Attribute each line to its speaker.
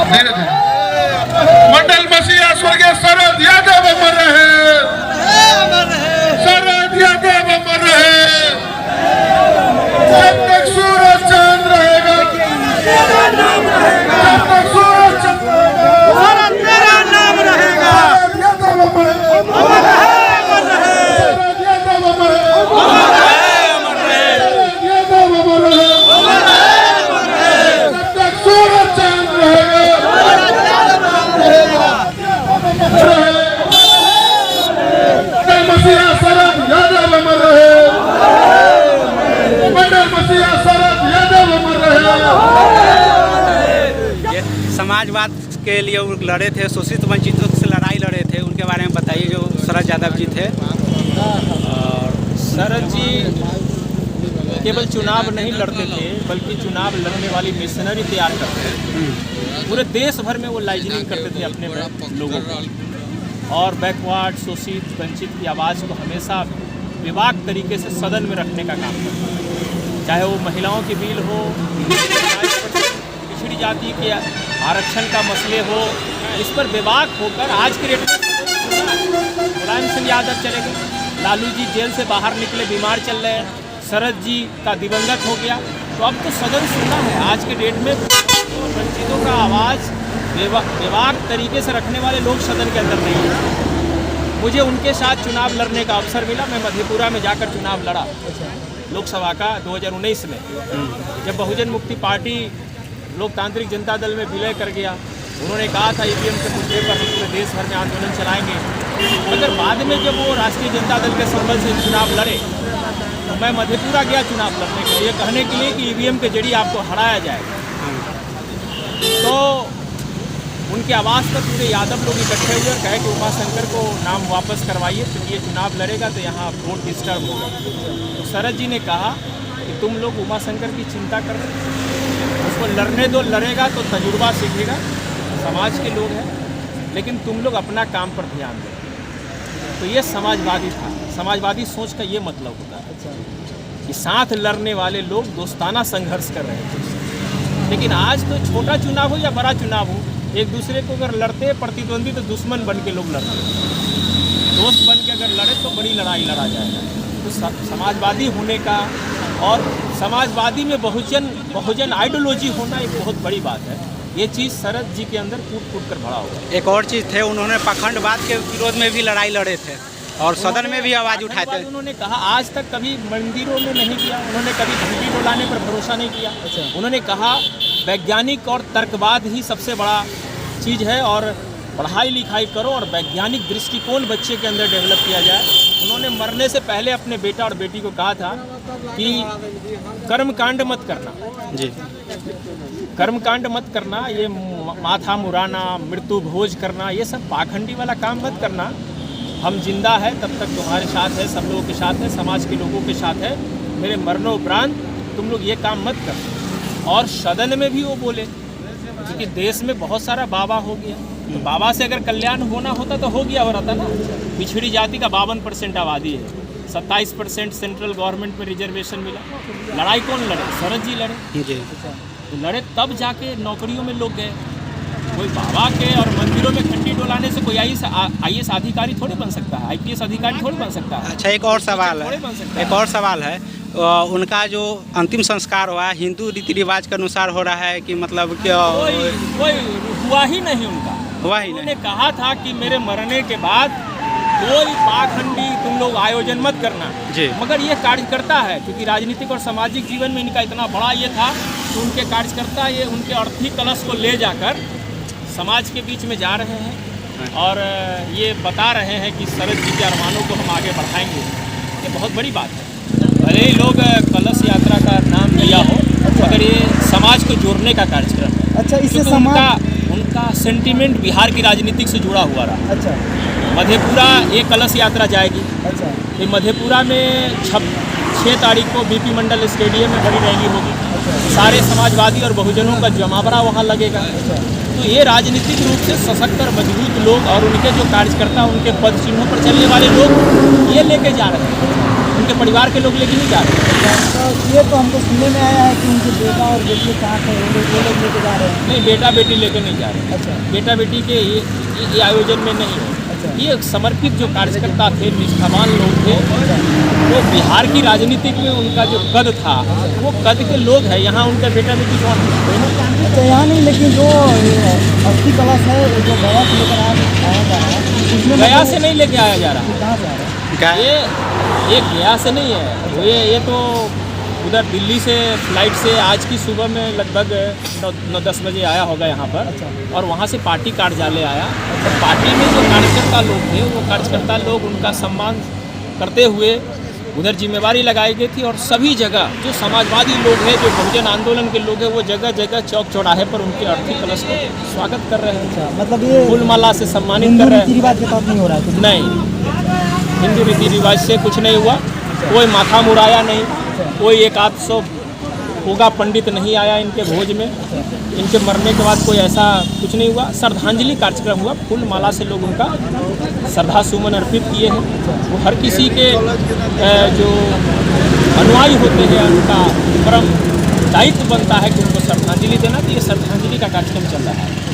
Speaker 1: धीरे धीरे मंडल मसीहा स्वर्गीय शरद यादव अमर रहे, शरद यादव अमर रहे, जब तक सूरज चांद रहेगा, जब तक सूरज चांद रहेगा,
Speaker 2: तेरा नाम रहेगा।
Speaker 1: शरद यादव अमर रहे,
Speaker 2: अमर रहे,
Speaker 1: शरद यादव अमर रहे,
Speaker 2: अमर रहे,
Speaker 1: शरद यादव अमर रहे,
Speaker 2: अमर रहे,
Speaker 1: जब तक सूरज चांद रहेगा, मंडल मसीहा शरद यादव अमर रहे, मंडल मसीहा शरद यादव अमर रहे।
Speaker 3: ये समाजवाद के लिए वो लड़े थे, शोषित वंचितों से लड़ाई लड़े थे, उनके बारे में बताइए। जो शरद यादव जी थे।
Speaker 4: और शरद जी केवल चुनाव नहीं लड़ते थे, बल्कि चुनाव लड़ने वाली मिशनरी तैयार करते थे। पूरे देश भर में वो लाइजनिंग करते थे अपने लोगों को, और बैकवर्ड, शोषित, वंचित की आवाज़ को हमेशा विवाक तरीके से सदन में रखने का काम करते थे। चाहे वो महिलाओं की बिल हो, पिछड़ी जाति के आरक्षण का मसले हो, इस पर विवाक होकर आज के डेट में मुलायम सिंह यादव चले गए, लालू जी जेल से बाहर निकले, बीमार चल रहे हैं, शरद जी का दिवंगत हो गया, तो अब तो सदन सुनना है। आज के डेट में वंचितों का आवाज़ विवाक तरीके से रखने वाले लोग सदन के अंदर नहीं हैं। मुझे उनके साथ चुनाव लड़ने का अवसर मिला। मैं मधेपुरा में जाकर चुनाव लड़ा लोकसभा का 2019 में, जब बहुजन मुक्ति पार्टी लोकतांत्रिक जनता दल में विलय कर गया। उन्होंने कहा था ईवीएम के मुद्दे पर हम पूरे देश भर में आंदोलन चलाएंगे, मगर बाद में जब वो राष्ट्रीय जनता दल के संबल से चुनाव लड़े, तो मैं मधेपुरा गया चुनाव लड़ने के लिए, कहने के लिए कि ईवीएम के जरिए आपको हराया जाएगा। तो उनके आवाज़ पर पूरे यादव लोग इकट्ठे हुए और कहे कि उमाशंकर को नाम वापस करवाइए, क्योंकि ये चुनाव लड़ेगा तो यहाँ वोट डिस्टर्ब होगा। तो शरद जी ने कहा कि तुम लोग उमाशंकर की चिंता कर रहे हो, उसको लड़ने दो, लड़ेगा तो तजुर्बा सीखेगा, समाज के लोग हैं, लेकिन तुम लोग अपना काम पर ध्यान दो। तो ये समाजवादी था। समाजवादी सोच का ये मतलब होता है कि साथ लड़ने वाले लोग दोस्ताना संघर्ष कर रहे थे। लेकिन आज तो छोटा चुनाव हो या बड़ा चुनाव हो, एक दूसरे को अगर लड़ते हैं प्रतिद्वंदी, तो दुश्मन बन के लोग लड़ते हैं। दोस्त बन के अगर लड़े तो बड़ी लड़ाई लड़ा जाएगा। तो समाजवादी होने का और समाजवादी में बहुजन आइडियोलॉजी होना एक बहुत बड़ी बात है। ये चीज़ शरद जी के अंदर कूट कूट कर भरा हुआ।
Speaker 3: एक और चीज़ थे, उन्होंने पाखंडवाद के विरोध में भी लड़ाई लड़े थे और सदन में भी आवाज़ उठाए थे।
Speaker 4: उन्होंने कहा आज तक कभी मंदिरों में नहीं किया, उन्होंने कभी घंटी डोलाने पर भरोसा नहीं किया। उन्होंने कहा वैज्ञानिक और तर्कवाद ही सबसे बड़ा चीज़ है, और पढ़ाई लिखाई करो और वैज्ञानिक दृष्टिकोण बच्चे के अंदर डेवलप किया जाए। उन्होंने मरने से पहले अपने बेटा और बेटी को कहा था कि कर्मकांड मत करना
Speaker 3: जी,
Speaker 4: कर्मकांड मत करना, ये माथा मुराना, मृत्यु भोज करना, ये सब पाखंडी वाला काम मत करना। हम जिंदा है तब तक तुम्हारे साथ है, सब लोगों के साथ है, समाज के लोगों के साथ है, मेरे मरणोपरांत तुम लोग ये काम मत कर। और सदन में भी वो बोले, क्योंकि देश में बहुत सारा बाबा हो गया, तो बाबा से अगर कल्याण होना होता तो हो गया, हो रहा था ना। पिछड़ी जाति का 52% आबादी है, 27% सेंट्रल गवर्नमेंट में रिजर्वेशन मिला। लड़ाई कौन लड़े? शरद जी लड़े
Speaker 3: जी।
Speaker 4: तो लड़े तब जाके नौकरियों में लोग गए। कोई बाबा के और मंदिरों में घंटी डोलाने से कोई IAS अधिकारी थोड़ी बन सकता है, IPS अधिकारी थोड़ी बन सकता है।
Speaker 3: अच्छा, एक और सवाल है, उनका जो अंतिम संस्कार हुआ हिंदू रीति रिवाज के अनुसार हो रहा है कि मतलब
Speaker 4: कोई हुआ ही नहीं, उनका
Speaker 3: हुआ ही नहीं।
Speaker 4: उन्होंने कहा था कि मेरे मरने के बाद कोई पाखंडी तुम लोग आयोजन मत करना
Speaker 3: जी।
Speaker 4: मगर ये कार्यकर्ता है, क्योंकि राजनीतिक और सामाजिक जीवन में इनका इतना बड़ा ये था कि उनके कार्यकर्ता ये उनके अर्थी कलश को ले जाकर समाज के बीच में जा रहे हैं और ये बता रहे हैं कि शरद जी के अरमानों को हम आगे बढ़ाएंगे। ये बहुत बड़ी बात है। भले ही लोग कलश यात्रा का नाम लिया हो, मगर ये समाज को जोड़ने का कार्यक्रम है।
Speaker 2: अच्छा, इससे
Speaker 4: उनका सेंटीमेंट बिहार की राजनीति से जुड़ा हुआ रहा।
Speaker 2: अच्छा,
Speaker 4: मधेपुरा एक कलश यात्रा जाएगी।
Speaker 2: अच्छा,
Speaker 4: फिर मधेपुरा में 6 तारीख को BP मंडल स्टेडियम में बड़ी रैली होगी। सारे समाजवादी और बहुजनों का जमावड़ा वहाँ लगेगा। तो ये राजनीतिक रूप से सशक्त और मजबूत लोग और उनके जो कार्यकर्ता, उनके पद चिन्हों पर चलने वाले लोग ये लेके जा रहे हैं। उनके परिवार के लोग लेके नहीं जा रहे।
Speaker 5: तो ये तो हमको सुनने में आया है कि उनके बेटा और बेटी कहाँ थे, वो लोग लेके जा रहे हैं।
Speaker 4: नहीं, बेटा बेटी लेके नहीं जा रहे।
Speaker 5: अच्छा।
Speaker 4: बेटा बेटी के ये आयोजन में नहीं है।
Speaker 5: अच्छा।
Speaker 4: ये समर्पित जो कार्यकर्ता थे, निष्ठावान लोग थे, वो बिहार की राजनीति में उनका जो कद था, वो कद के लोग हैं। यहाँ उनका बेटा बेटी कौन है?
Speaker 5: अच्छा, यहाँ नहीं, लेकिन जो अस्थि कलश है वो जो गया से लेकर आया जा रहा है, उसमें
Speaker 4: गया
Speaker 5: मतलब
Speaker 4: से नहीं लेके आया जा रहा
Speaker 5: कहाँ से आ रहा है?
Speaker 4: है। ये गया से नहीं है। ये तो उधर दिल्ली से फ्लाइट से आज की सुबह में लगभग 9-10 बजे आया होगा यहाँ पर। और वहाँ से पार्टी कार्यालय आया। और पार्टी में जो कार्यकर्ता लोग थे, वो कार्यकर्ता लोग उनका सम्मान करते हुए उधर जिम्मेवारी लगाई गई थी। और सभी जगह जो समाजवादी लोग हैं, जो बहुजन आंदोलन के लोग हैं, वो जगह जगह चौक चौराहे पर उनके अर्थी कलश को स्वागत कर रहे हैं।
Speaker 5: अच्छा, मतलब ये
Speaker 4: फूल माला से सम्मानित
Speaker 5: हिंदू
Speaker 4: कर रहे
Speaker 5: रीति
Speaker 4: हैं।
Speaker 5: रिवाज के तौर नहीं हो रहा है कुछ?
Speaker 4: नहीं, हिंदू रीति रिवाज से कुछ नहीं हुआ। कोई माथा मुड़ाया नहीं, कोई 1-800 होगा पंडित नहीं आया इनके भोज में। इनके मरने के बाद कोई ऐसा कुछ नहीं हुआ। श्रद्धांजलि कार्यक्रम हुआ, फूल माला से लोग उनका श्रद्धा सुमन अर्पित किए हैं। वो हर किसी के जो अनुयायी होते हैं, उनका परम दायित्व बनता है कि उनको श्रद्धांजलि देना। तो ये श्रद्धांजलि का कार्यक्रम चल रहा है।